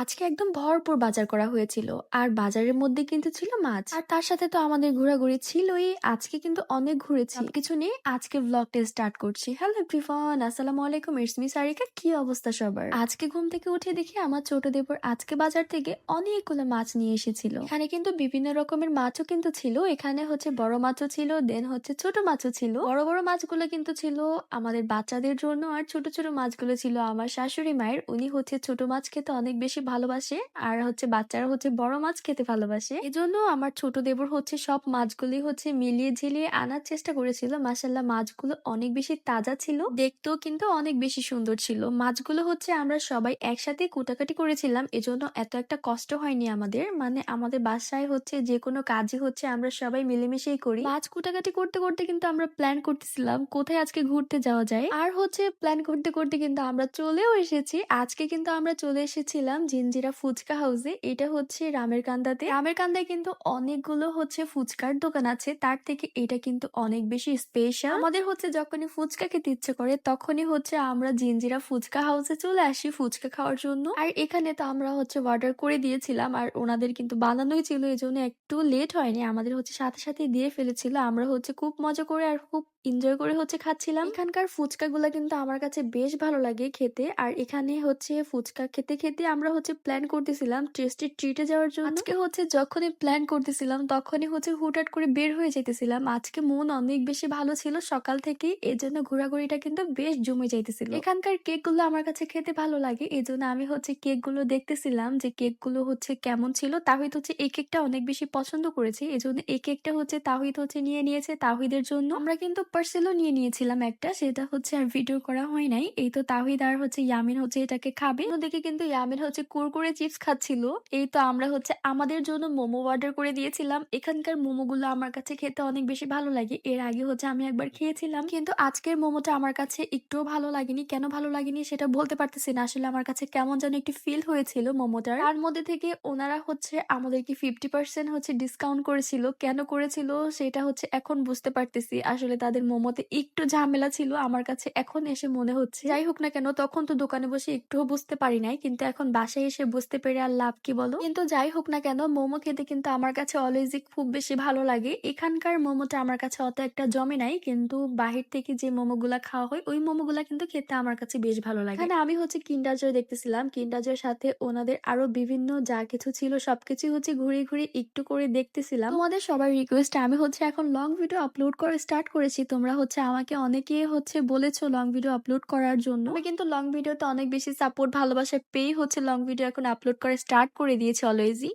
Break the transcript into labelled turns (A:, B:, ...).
A: আজকে একদম ভরপুর বাজার করা হয়েছিল। আর বাজারের মধ্যে কিন্তু ছিল মাছ। আর তার সাথে তো আমাদের ঘোরাঘুরি ছিলই। আজকে কিন্তু অনেক ঘুরেছি। সবকিছু নিয়ে আজকে ব্লগটা স্টার্ট করছি। হ্যালো এভরিওয়ান, আসসালামু আলাইকুম। It's me Sarika. কি অবস্থা সবার? আজকে ঘুম থেকে উঠে দেখি আমার ছোট দেবর আজকে বাজার থেকে অনেকগুলো মাছ নিয়ে এসেছিল। এখানে কিন্তু বিভিন্ন রকমের মাছও কিন্তু ছিল। এখানে হচ্ছে বড় মাছও ছিল, দেন হচ্ছে ছোট মাছও ছিল। বড় বড় মাছগুলো কিন্তু ছিল আমাদের বাচ্চাদের জন্য, আর ছোট ছোট মাছগুলো ছিল আমার শাশুড়ি মায়ের। উনি হচ্ছে ছোট মাছ খেতে অনেক বেশি ভালোবাসে, আর হচ্ছে বাচ্চারা হচ্ছে বড় মাছ খেতে ভালোবাসে। এজন্য আমার ছোট দেবর হচ্ছে সব মাছগুলি হচ্ছে মিলিয়ে ঝিলিয়ে আনার চেষ্টা করেছিল। মাশাল্লাহ, মাছগুলো অনেক বেশি তাজা ছিল, দেখতেও কিন্তু অনেক বেশি সুন্দর ছিল। মাছগুলো হচ্ছে আমরা সবাই একসাথে কুটাকাটি করেছিলাম, এজন্য এত একটা কষ্ট হয়নি আমাদের। মানে আমাদের বাসায় হচ্ছে যে কোনো কাজই হচ্ছে আমরা সবাই মিলেমিশেই করি। মাছ কুটাকাটি করতে করতে কিন্তু আমরা প্ল্যান করতেছিলাম কোথায় আজকে ঘুরতে যাওয়া যায়। আর হচ্ছে প্ল্যান করতে করতে কিন্তু আমরা চলেও এসেছি। আজকে কিন্তু আমরা চলে এসেছিলাম জিঞ্জিরা ফুচকা হাউসে। এটা হচ্ছে রামের কান্দাতে। রামের কান্দায় কিন্তু অনেকগুলো হচ্ছে ফুচকার দোকান আছে, তার থেকে এটা কিন্তু অনেক বেশি স্পেশাল। আমাদের হচ্ছে যখনই ফুচকা খেতে ইচ্ছে করে তখনই হচ্ছে আমরা জিঞ্জিরা ফুচকা হাউসে চলে আসি ফুচকা খাওয়ার জন্য। আর এখানে তো আমরা হচ্ছে অর্ডার করে দিয়েছিলাম, আর ওনাদের কিন্তু বানানোই ছিল, এই জন্য একটু লেট হয়নি। আমাদের হচ্ছে সাথে সাথে দিয়ে ফেলেছিল। আমরা হচ্ছে খুব মজা করে আর খুব এনজয় করে হচ্ছে খাচ্ছিলাম। এখানকার ফুচকা গুলা কিন্তু আমার কাছে বেশ ভালো লাগে খেতে। আর এখানে হচ্ছে ফুচকা খেতে খেতে আমরা হচ্ছে প্ল্যান করতেছিলাম টেস্টি ট্রিটে যাওয়ার জন্য। আজকে হচ্ছে যখনই প্ল্যান করতেছিলাম তখনই হচ্ছে হুটহাট করে বের হয়ে যেতেছিলাম। আজকে মন অনেক বেশি ভালো ছিল সকাল থেকে, এই জন্য ঘোরাঘুরিটা কিন্তু বেশ জমে যাইতেছিল। এখানকার কেক গুলো আমার কাছে খেতে ভালো লাগে, এই জন্য আমি হচ্ছে কেক গুলো দেখতেছিলাম যে কেক গুলো হচ্ছে কেমন ছিল। তাহিদ হচ্ছে এই কেকটা অনেক বেশি পছন্দ করেছে, এই জন্য এই কেকটা হচ্ছে তাহিদ হচ্ছে নিয়ে নিয়েছে তাহিদের জন্য। আমরা কিন্তু পার্সেলও নিয়ে নিয়েছিলাম একটা, সেটা হচ্ছে আর ভিডিও করা হয় নাই। এই তো তাহিদ আর হচ্ছে ইয়ামিন হচ্ছে এটাকে খাবে। অন্যদিকে কিন্তু ইয়ামিন হচ্ছে কুরকুরে চিপস খাচ্ছিল। এই তো আমরা হচ্ছে আমাদের জন্য মোমো অর্ডার করে দিয়েছিলাম। এখানকার মোমো গুলো আমার কাছে খেতে অনেক বেশি ভালো লাগে। এর আগে হচ্ছে আমি একবার খেয়েছিলাম, কিন্তু আজকের মোমোটা আমার কাছে একটুও ভালো লাগেনি। কেন ভালো লাগেনি সেটা বলতে পারতেছি না। আসলে আমার কাছে কেমন যেন একটি ফিল হয়েছিল মোমোটার। তার মধ্যে থেকে ওনারা হচ্ছে আমাদেরকে 50% হচ্ছে ডিসকাউন্ট করেছিল। কেন করেছিল সেটা হচ্ছে এখন বুঝতে পারতেছি। আসলে তাদের মোমোতে একটু ঝামেলা ছিল আমার কাছে এখন এসে মনে হচ্ছে। যাই হোক না কেন, তখন তো দোকানে বসে একটুও বুঝতে পারি নাই, কিন্তু এখন বাসায় এসে বুঝতে পেরে আর লাভ কি বলো। কিন্তু যাই হোক না কেন, মোমো খেতে কিন্তু আমার কাছে অলওয়েজই খুব বেশি ভালো লাগে। এখানকার মোমোটা আমার কাছে অত একটা জমে নাই, কিন্তু বাহির থেকে যে মোমোগুলা খাওয়া হয় ওই মোমোগুলা কিন্তু খেতে আমার কাছে বেশ ভালো লাগে। এখানে আমি হচ্ছে কিন্ডার জয় দেখতেছিলাম। কিন্ডার জয়ের সাথে ওনাদের আরো বিভিন্ন যা কিছু ছিল সবকিছু হচ্ছে ঘুরে ঘুরে একটু করে দেখতেছিলাম। তোমাদের সবার রিকোয়েস্ট আমি হচ্ছে এখন লং ভিডিও আপলোড করা স্টার্ট করেছি। তোমরা হচ্ছে আমাকে অনেকে হচ্ছে বলেছো লং ভিডিও আপলোড করার জন্য। আমি কিন্তু লং ভিডিওতে অনেক বেশি সাপোর্ট ভালোবাসা পেয়ে হচ্ছে লং ভিডিও এখন আপলোড করা স্টার্ট করে দিয়েছি অলওয়েজই।